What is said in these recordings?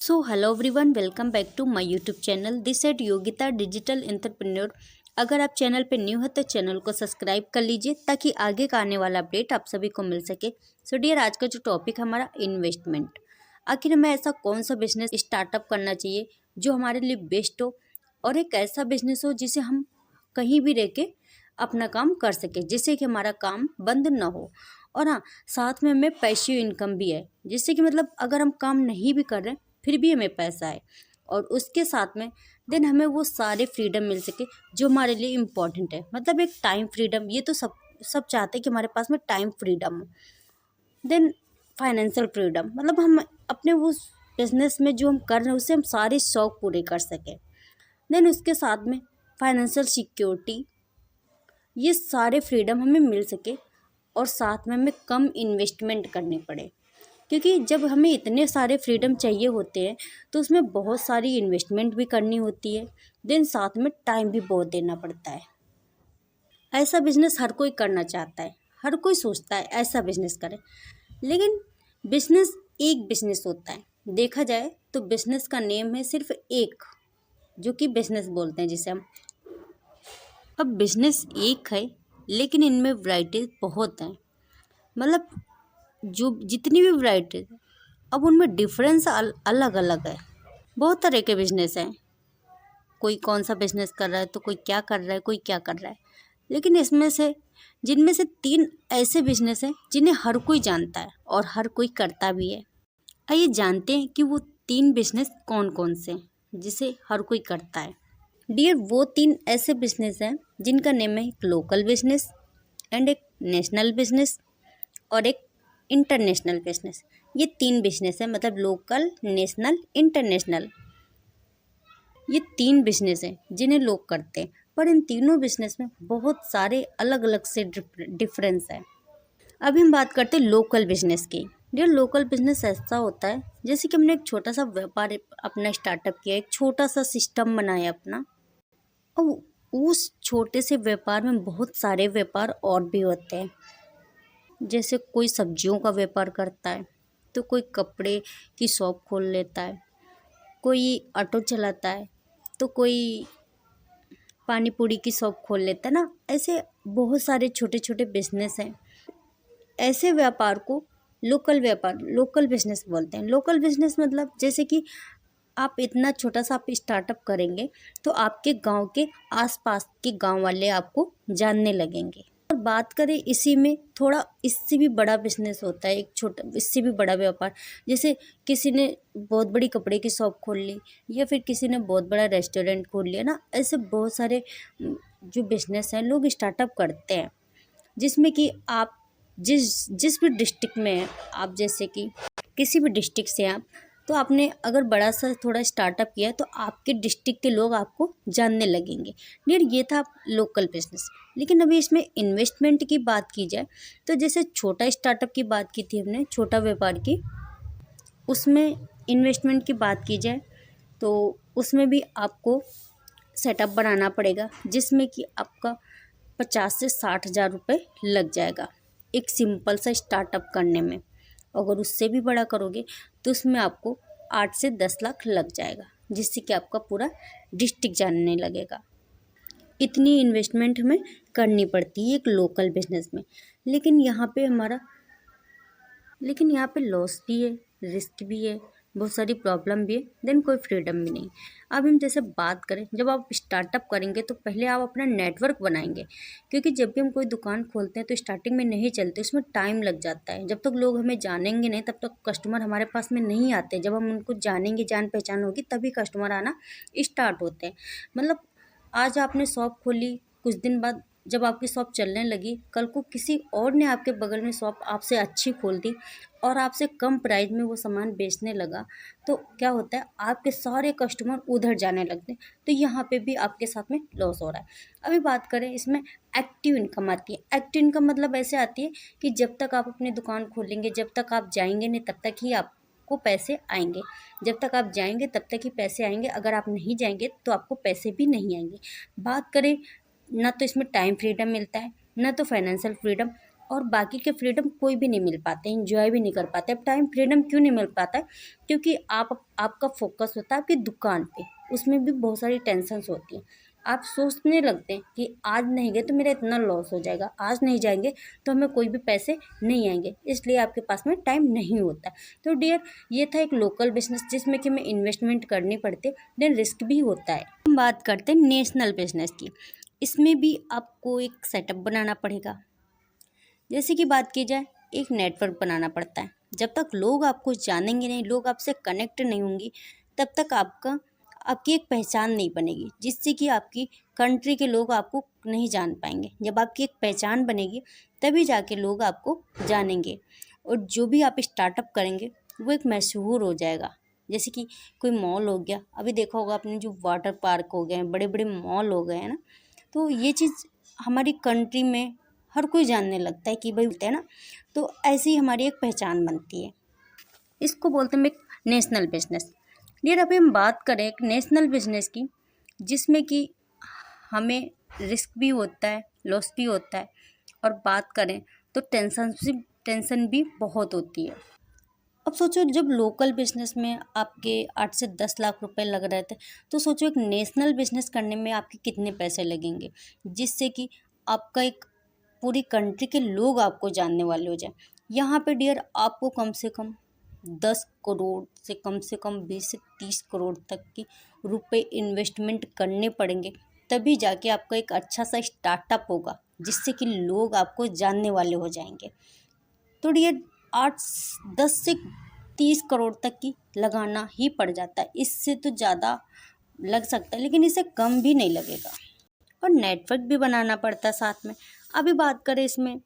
So hello everyone, welcome back to my YouTube channel. This at Yogita digital entrepreneur. अगर आप channel पर new है तो चैनल को सब्सक्राइब कर लीजिए ताकि आगे का आने वाला अपडेट आप सभी को मिल सके। सो डियर, आज का जो टॉपिक है हमारा इन्वेस्टमेंट। आखिर हमें ऐसा कौन सा बिजनेस स्टार्टअप करना चाहिए जो हमारे लिए बेस्ट हो और एक ऐसा बिजनेस हो जिसे हम कहीं भी रह के अपना काम कर सके, जिससे कि हमारा काम बंद ना हो। और हाँ, साथ में हमें पैसिव इनकम भी है, जिससे कि मतलब अगर हम काम नहीं भी कर रहे हैं फिर भी हमें पैसा है, और उसके साथ में देन हमें वो सारे फ्रीडम मिल सके जो हमारे लिए इम्पोर्टेंट है। मतलब एक टाइम फ्रीडम, ये तो सब सब चाहते हैं कि हमारे पास में टाइम फ्रीडम हो। देन फाइनेंशियल फ्रीडम, मतलब हम अपने उस बिजनेस में जो हम कर रहे हैं उससे हम सारे शौक पूरे कर सकें। देन उसके साथ में फाइनेंशियल सिक्योरिटी, ये सारे फ्रीडम हमें मिल सके और साथ में हमें कम इन्वेस्टमेंट करने पड़े, क्योंकि जब हमें इतने सारे फ्रीडम चाहिए होते हैं तो उसमें बहुत सारी इन्वेस्टमेंट भी करनी होती है। देन साथ में टाइम भी बहुत देना पड़ता है। ऐसा बिजनेस हर कोई करना चाहता है, हर कोई सोचता है ऐसा बिजनेस करे, लेकिन बिजनेस एक बिजनेस होता है। देखा जाए तो बिजनेस का नेम है सिर्फ एक, जो कि बिजनेस बोलते हैं जिसे हम। अब बिजनेस एक है लेकिन इनमें वैरायटीज बहुत हैं। मतलब जो जितनी भी वैरायटी, अब उनमें डिफरेंस अलग अलग है। बहुत तरह के बिजनेस हैं, कोई कौन सा बिजनेस कर रहा है तो कोई क्या कर रहा है, कोई क्या कर रहा है। लेकिन इसमें से जिनमें से तीन ऐसे बिजनेस हैं जिन्हें हर कोई जानता है और हर कोई करता भी है। आइए जानते हैं कि वो तीन बिजनेस कौन कौन से हैं जिसे हर कोई करता है। डियर, वो तीन ऐसे बिजनेस हैं जिनका नेम है एक लोकल बिजनेस एंड एक नेशनल बिजनेस और एक इंटरनेशनल बिजनेस। ये तीन बिजनेस है, मतलब लोकल, नेशनल, इंटरनेशनल। ये तीन बिजनेस हैं जिन्हें लोग करते हैं, पर इन तीनों बिजनेस में बहुत सारे अलग अलग से डिफरेंस है। अभी हम बात करते हैं लोकल बिजनेस की। ये लोकल बिजनेस ऐसा होता है जैसे कि हमने एक छोटा सा व्यापार अपना स्टार्टअप किया, एक छोटा सा सिस्टम बनाया अपना, और उस छोटे से व्यापार में बहुत सारे व्यापार और भी होते हैं। जैसे कोई सब्जियों का व्यापार करता है, तो कोई कपड़े की शॉप खोल लेता है, कोई ऑटो चलाता है, तो कोई पानी पूरी की शॉप खोल लेता है ना। ऐसे बहुत सारे छोटे छोटे बिजनेस हैं। ऐसे व्यापार को लोकल व्यापार, लोकल बिजनेस बोलते हैं। लोकल बिजनेस मतलब जैसे कि आप इतना छोटा सा आप स्टार्टअप करेंगे तो आपके गांव के आसपास के गांव वाले आपको जानने लगेंगे। और बात करें इसी में थोड़ा इससे भी बड़ा बिजनेस होता है, एक छोटा इससे भी बड़ा व्यापार। जैसे किसी ने बहुत बड़ी कपड़े की शॉप खोल ली, या फिर किसी ने बहुत बड़ा रेस्टोरेंट खोल लिया ना। ऐसे बहुत सारे जो बिजनेस हैं लोग स्टार्टअप करते हैं, जिसमें कि आप जिस जिस भी डिस्ट्रिक्ट में हैं, आप जैसे कि किसी भी डिस्ट्रिक्ट से आप, तो आपने अगर बड़ा सा थोड़ा स्टार्टअप किया तो आपके डिस्ट्रिक्ट के लोग आपको जानने लगेंगे। डियर, ये था लोकल बिजनेस। लेकिन अभी इसमें इन्वेस्टमेंट की बात की जाए तो जैसे छोटा स्टार्टअप की बात की थी हमने, छोटा व्यापार की, उसमें इन्वेस्टमेंट की बात की जाए तो उसमें भी आपको सेटअप बनाना पड़ेगा, जिसमें कि आपका 50 से 60 हज़ार रुपये लग जाएगा एक सिंपल सा स्टार्टअप करने में। अगर उससे भी बड़ा करोगे तो उसमें आपको 8 से 10 लाख लग जाएगा, जिससे कि आपका पूरा डिस्ट्रिक्ट जानने लगेगा। इतनी इन्वेस्टमेंट हमें करनी पड़ती है एक लोकल बिजनेस में। लेकिन यहाँ पे हमारा लेकिन यहाँ पे लॉस भी है, रिस्क भी है, बहुत सारी प्रॉब्लम भी है, देन कोई फ्रीडम भी नहीं। अब हम जैसे बात करें, जब आप स्टार्टअप करेंगे तो पहले आप अपना नेटवर्क बनाएंगे, क्योंकि जब भी हम कोई दुकान खोलते हैं तो स्टार्टिंग में नहीं चलते, उसमें टाइम लग जाता है। जब तक लोग हमें जानेंगे नहीं तब तक कस्टमर हमारे पास में नहीं आते। जब हम उनको जानेंगे, जान पहचान होगी, तभी कस्टमर आना स्टार्ट होते हैं। मतलब आज आपने शॉप खोली, कुछ दिन बाद जब आपकी शॉप चलने लगी, कल को किसी और ने आपके बगल में शॉप आपसे अच्छी खोल दी और आपसे कम प्राइस में वो सामान बेचने लगा, तो क्या होता है, आपके सारे कस्टमर उधर जाने लगते हैं। तो यहाँ पे भी आपके साथ में लॉस हो रहा है। अभी बात करें इसमें एक्टिव इनकम आती है। एक्टिव इनकम मतलब ऐसे आती है कि जब तक आप अपनी दुकान खोलेंगे, जब तक आप जाएंगे नहीं तब तक ही आपको पैसे आएंगे। जब तक आप जाएंगे तब तक ही पैसे आएंगे, अगर आप नहीं जाएंगे तो आपको पैसे भी नहीं आएंगे। बात करें, ना तो इसमें टाइम फ्रीडम मिलता है, ना तो फाइनेंशियल फ्रीडम। और बाकी के फ्रीडम कोई भी नहीं मिल पाते, एंजॉय भी नहीं कर पाते। अब टाइम फ्रीडम क्यों नहीं मिल पाता है? क्योंकि आपका फोकस होता है आपकी दुकान पे, उसमें भी बहुत सारी टेंशन्स होती हैं। आप सोचने लगते हैं कि आज नहीं गए तो मेरा इतना लॉस हो जाएगा, आज नहीं जाएंगे तो हमें कोई भी पैसे नहीं आएंगे, इसलिए आपके पास में टाइम नहीं होता। तो डियर, ये था एक लोकल बिजनेस जिसमें कि हमें इन्वेस्टमेंट करनी पड़ती है, देन रिस्क भी होता है। हम बात करते हैं नेशनल बिजनेस की। इसमें भी आपको एक सेटअप बनाना पड़ेगा। जैसे कि बात की जाए, एक नेटवर्क बनाना पड़ता है। जब तक लोग आपको जानेंगे नहीं, लोग आपसे कनेक्ट नहीं होंगी, तब तक आपकी एक पहचान नहीं बनेगी, जिससे कि आपकी कंट्री के लोग आपको नहीं जान पाएंगे। जब आपकी एक पहचान बनेगी तभी जाके लोग आपको जानेंगे, और जो भी आप स्टार्टअप करेंगे वो एक मशहूर हो जाएगा। जैसे कि कोई मॉल हो गया, अभी देखा होगा आपने, जो वाटर पार्क हो गए हैं, बड़े बड़े मॉल हो गए हैं ना, तो ये चीज़ हमारी कंट्री में हर कोई जानने लगता है कि भाई बोलते हैं ना, तो ऐसी ही हमारी एक पहचान बनती है। इसको बोलते हैं एक नेशनल बिजनेस। डियर, अभी हम बात करें एक नेशनल बिजनेस की, जिसमें कि हमें रिस्क भी होता है, लॉस भी होता है, और बात करें तो टेंशन भी बहुत होती है। अब सोचो, जब लोकल बिजनेस में आपके 8 से 10 लाख रुपए लग रहे थे, तो सोचो एक नेशनल बिजनेस करने में आपके कितने पैसे लगेंगे, जिससे कि आपका एक पूरी कंट्री के लोग आपको जानने वाले हो जाए। यहाँ पे डियर, आपको कम से कम 10 करोड़ से कम 20 से 30 करोड़ तक की रुपए इन्वेस्टमेंट करने पड़ेंगे, तभी जाके आपका एक अच्छा सा स्टार्टअप होगा, जिससे कि लोग आपको जानने वाले हो जाएंगे। तो डियर, 8-10 से 30 करोड़ तक की लगाना ही पड़ जाता है। इससे तो ज़्यादा लग सकता है, लेकिन इससे कम भी नहीं लगेगा। और नेटवर्क भी बनाना पड़ता है साथ में। अभी बात करें, इसमें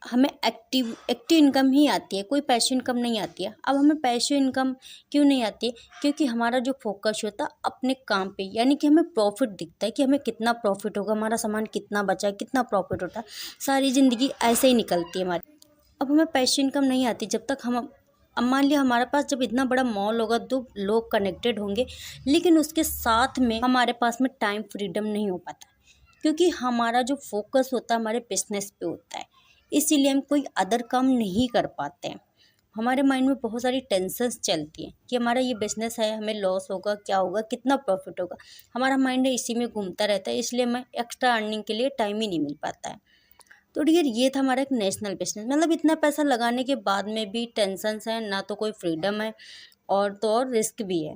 हमें एक्टिव इनकम ही आती है, कोई पैसिव इनकम नहीं आती है। अब हमें पैसिव इनकम क्यों नहीं आती है? क्योंकि हमारा जो फोकस होता है अपने काम पे, यानी कि हमें प्रॉफिट दिखता है कि हमें कितना प्रॉफिट होगा, हमारा सामान कितना बचा है, कितना प्रॉफिट होता है। सारी ज़िंदगी ऐसे ही निकलती है हमारी। अब हमें पैसिव इनकम नहीं आती जब तक अब मान लिया हमारे पास जब इतना बड़ा मॉल होगा तो लोग कनेक्टेड होंगे, लेकिन उसके साथ में हमारे पास में टाइम फ्रीडम नहीं हो पाता, क्योंकि हमारा जो फोकस होता है हमारे बिजनेस पे होता है, इसीलिए हम कोई अदर काम नहीं कर पाते हैं। हमारे माइंड में बहुत सारी टेंशन्स चलती हैं कि हमारा ये बिज़नेस है, हमें लॉस होगा, क्या होगा, कितना प्रॉफिट होगा, हमारा माइंड इसी में घूमता रहता है, इसलिए हमें एक्स्ट्रा अर्निंग के लिए टाइम ही नहीं मिल पाता है। तो डियर, ये था हमारा एक नेशनल बिजनेस। मतलब इतना पैसा लगाने के बाद में भी टेंशन्स हैं, ना तो कोई फ्रीडम है, और तो और रिस्क भी है।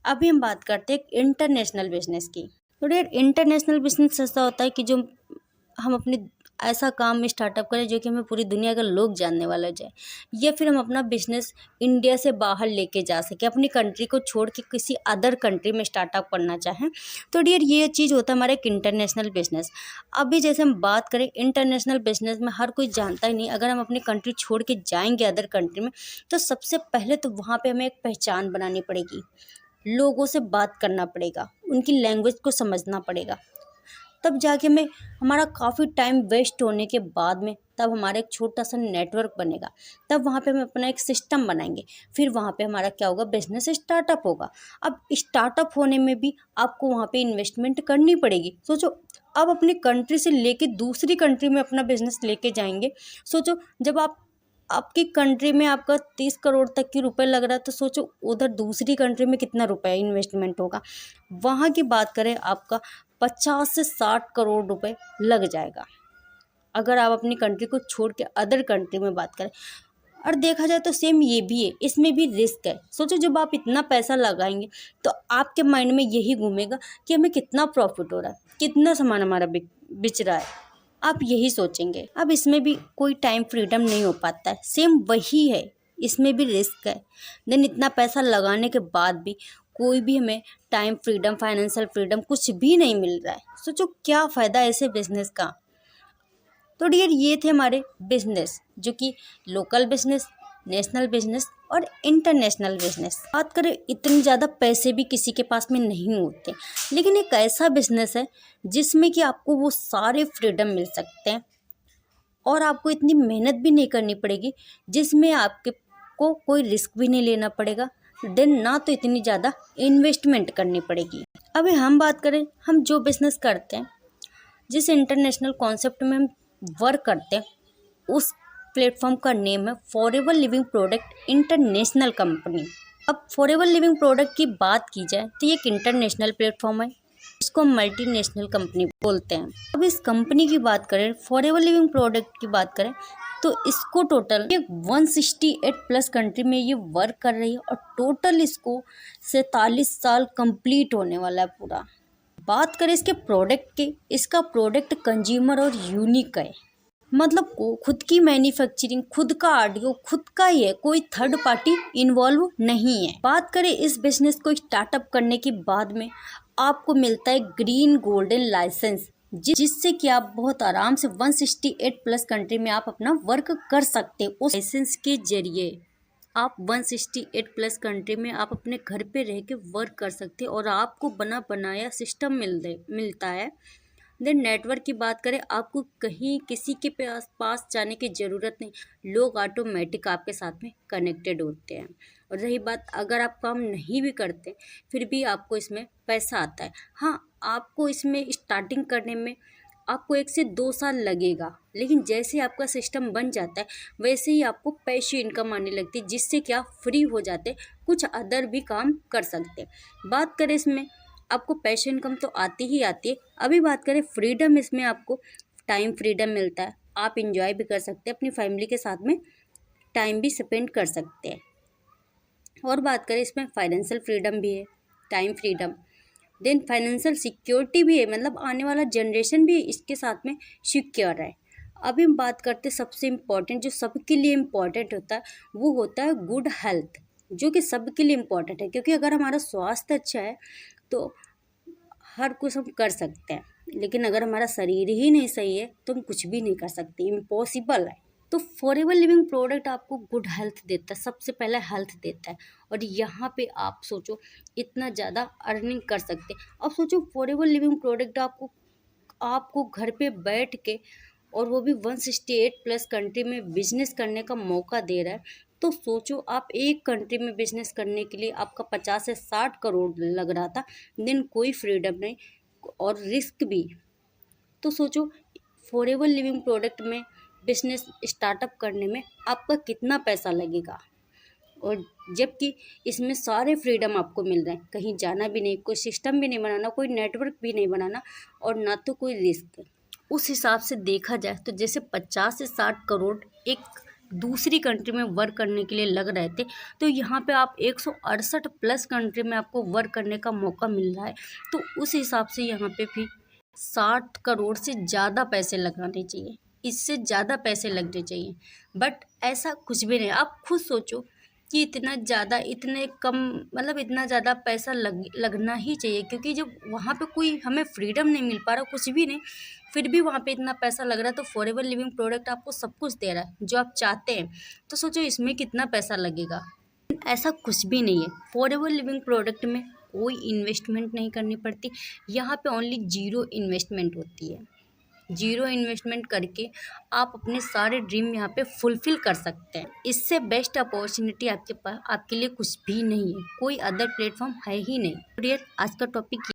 अभी हम बात करते हैं इंटरनेशनल बिजनेस की। तो डियर, इंटरनेशनल बिजनेस ऐसा होता है कि जो हम अपने ऐसा काम स्टार्टअप करें जो कि हमें पूरी दुनिया का लोग जानने वाला हो जाए, या फिर हम अपना बिजनेस इंडिया से बाहर लेके जा सके, अपनी कंट्री को छोड़ के किसी अदर कंट्री में स्टार्टअप करना चाहें। तो डियर, ये चीज़ होता है हमारा एक इंटरनेशनल बिजनेस। अभी जैसे हम बात करें इंटरनेशनल बिजनेस में, हर कोई जानता ही नहीं, अगर हम अपनी कंट्री छोड़ के जाएंगे अदर कंट्री में, तो सबसे पहले तो वहाँ पर हमें एक पहचान बनानी पड़ेगी, लोगों से बात करना पड़ेगा, उनकी लैंग्वेज को समझना पड़ेगा, तब जाके हमारा काफ़ी टाइम वेस्ट होने के बाद में तब हमारा एक छोटा सा नेटवर्क बनेगा, तब वहाँ पे हम अपना एक सिस्टम बनाएंगे, फिर वहाँ पे हमारा क्या होगा, बिजनेस स्टार्टअप होगा। अब स्टार्टअप होने में भी आपको वहाँ पे इन्वेस्टमेंट करनी पड़ेगी। सोचो, अब अपनी कंट्री से लेके दूसरी कंट्री में अपना बिजनेस लेके जाएंगे। सोचो, जब आपकी कंट्री में आपका 30 करोड़ तक की रुपए लग रहा है, तो सोचो उधर दूसरी कंट्री में कितना रुपए इन्वेस्टमेंट होगा। वहाँ की बात करें, आपका 50 से 60 करोड़ रुपए लग जाएगा, अगर आप अपनी कंट्री को छोड़ के अदर कंट्री में बात करें। और देखा जाए तो सेम ये भी है, इसमें भी रिस्क है। सोचो, जब आप इतना पैसा लगाएंगे तो आपके माइंड में यही घूमेगा कि हमें कितना प्रॉफिट हो रहा है, कितना सामान हमारा बिच रहा है, आप यही सोचेंगे। अब इसमें भी कोई टाइम फ्रीडम नहीं हो पाता है, सेम वही है, इसमें भी रिस्क है। देन इतना पैसा लगाने के बाद भी कोई भी हमें टाइम फ्रीडम, फाइनेंशियल फ्रीडम कुछ भी नहीं मिल रहा है। सोचो, क्या फ़ायदा ऐसे बिजनेस का। तो डियर, ये थे हमारे बिजनेस, जो कि लोकल बिजनेस, नेशनल बिजनेस और इंटरनेशनल बिजनेस। बात करें, इतने ज़्यादा पैसे भी किसी के पास में नहीं होते, लेकिन एक ऐसा बिजनेस है जिसमें कि आपको वो सारे फ्रीडम मिल सकते हैं, और आपको इतनी मेहनत भी नहीं करनी पड़ेगी, जिसमें को कोई रिस्क भी नहीं लेना पड़ेगा, देन ना तो इतनी ज़्यादा इन्वेस्टमेंट करनी पड़ेगी। अभी हम बात करें, हम जो बिज़नेस करते हैं, जिस इंटरनेशनल कॉन्सेप्ट में हम वर्क करते हैं उस प्लेटफॉर्म का नेम है forever living product international company. अब फॉरएवर लिविंग प्रोडक्ट की बात की जाए तो ये एक इंटरनेशनल प्लेटफॉर्म है, इसको मल्टीनेशनल कंपनी बोलते हैं। अब इस कंपनी की बात करें, फॉरएवर लिविंग प्रोडक्ट की बात करें तो इसको टोटल ये 168 प्लस कंट्री में ये वर्क कर रही है और टोटल इसको 47 साल कंप्लीट होने वाला है पूरा। बात करें इसके प्रोडक्ट की, इसका प्रोडक्ट कंज्यूमर और यूनिक है, मतलब को खुद की मैन्युफैक्चरिंग, खुद का ऑडियो खुद का ही है, कोई थर्ड पार्टी इन्वॉल्व नहीं है। बात करें इस बिजनेस को स्टार्टअप करने के बाद में आपको मिलता है ग्रीन गोल्डन लाइसेंस, जिससे कि आप बहुत आराम से 168 प्लस कंट्री में आप अपना वर्क कर सकते हो। उस लाइसेंस के जरिए आप 168 प्लस कंट्री में आप अपने घर पे रह के वर्क कर सकते हैं और आपको बना बनाया सिस्टम मिलता है। देन नेटवर्क की बात करें, आपको कहीं किसी के पास जाने की ज़रूरत नहीं, लोग ऑटोमेटिक आपके साथ में कनेक्टेड होते हैं। और रही बात, अगर आप काम नहीं भी करते फिर भी आपको इसमें पैसा आता है। हाँ, आपको इसमें स्टार्टिंग करने में आपको 1 से 2 साल लगेगा, लेकिन जैसे ही आपका सिस्टम बन जाता है वैसे ही आपको पैसे इनकम आने लगती है, जिससे कि आप फ्री हो जाते, कुछ अदर भी काम कर सकते हैं। बात करें इसमें आपको पैसे इनकम तो आती ही आती है। अभी बात करें फ्रीडम, इसमें आपको टाइम फ्रीडम मिलता है, आप इंजॉय भी कर सकते हैं, अपनी फैमिली के साथ में टाइम भी स्पेंड कर सकते हैं। और बात करें इसमें फाइनेंशियल फ्रीडम भी है, time freedom, then financial security भी है, मतलब आने वाला जनरेशन भी इसके साथ में सिक्योर है। अभी हम बात करते हैं सबसे इम्पॉर्टेंट, जो सबके लिए इम्पॉर्टेंट होता है, वो होता है गुड हेल्थ, जो कि सबके लिए इम्पॉर्टेंट है, क्योंकि अगर हमारा स्वास्थ्य अच्छा है तो हर कुछ हम कर सकते हैं, लेकिन अगर हमारा शरीर ही नहीं सही है तो हम कुछ भी नहीं कर सकते, इम्पॉसिबल है। तो फॉरएवर लिविंग प्रोडक्ट आपको गुड हेल्थ देता है, सबसे पहले हेल्थ देता है। और यहाँ पे आप सोचो इतना ज़्यादा अर्निंग कर सकते हैं। अब सोचो फॉरएवर लिविंग प्रोडक्ट आपको घर पे बैठ के, और वो भी 168 प्लस कंट्री में बिजनेस करने का मौका दे रहा है। तो सोचो, आप एक कंट्री में बिजनेस करने के लिए आपका 50 से 60 करोड़ लग रहा था, देन कोई फ्रीडम नहीं और रिस्क भी। तो सोचो फॉरएवर लिविंग प्रोडक्ट में बिजनेस स्टार्टअप करने में आपका कितना पैसा लगेगा, और जबकि इसमें सारे फ्रीडम आपको मिल रहे हैं, कहीं जाना भी नहीं, कोई सिस्टम भी नहीं बनाना, कोई नेटवर्क भी नहीं बनाना, और ना तो कोई रिस्क। उस हिसाब से देखा जाए तो जैसे 50 से 60 करोड़ एक दूसरी कंट्री में वर्क करने के लिए लग रहे थे, तो यहाँ पे आप 168 प्लस कंट्री में आपको वर्क करने का मौका मिल रहा है। तो उस हिसाब से यहाँ पे भी 60 करोड़ से ज़्यादा पैसे लगाने चाहिए, इससे ज़्यादा पैसे लगने चाहिए, बट ऐसा कुछ भी नहीं। आप खुद सोचो कि इतना ज़्यादा, इतने कम, मतलब इतना ज़्यादा पैसा लगना ही चाहिए, क्योंकि जब वहाँ पे कोई हमें फ्रीडम नहीं मिल पा रहा, कुछ भी नहीं, फिर भी वहाँ पे इतना पैसा लग रहा है। तो फॉरएवर लिविंग प्रोडक्ट आपको सब कुछ दे रहा है जो आप चाहते हैं, तो सोचो इसमें कितना पैसा लगेगा। ऐसा कुछ भी नहीं है, फॉरएवर लिविंग प्रोडक्ट में कोई इन्वेस्टमेंट नहीं करनी पड़ती, यहाँ पे ओनली ज़ीरो इन्वेस्टमेंट होती है। ज़ीरो इन्वेस्टमेंट करके आप अपने सारे ड्रीम यहाँ पे फुलफ़िल कर सकते हैं। इससे बेस्ट अपॉर्चुनिटी आपके लिए कुछ भी नहीं है, कोई अदर प्लेटफॉर्म है ही नहीं। डियर, आज का टॉपिक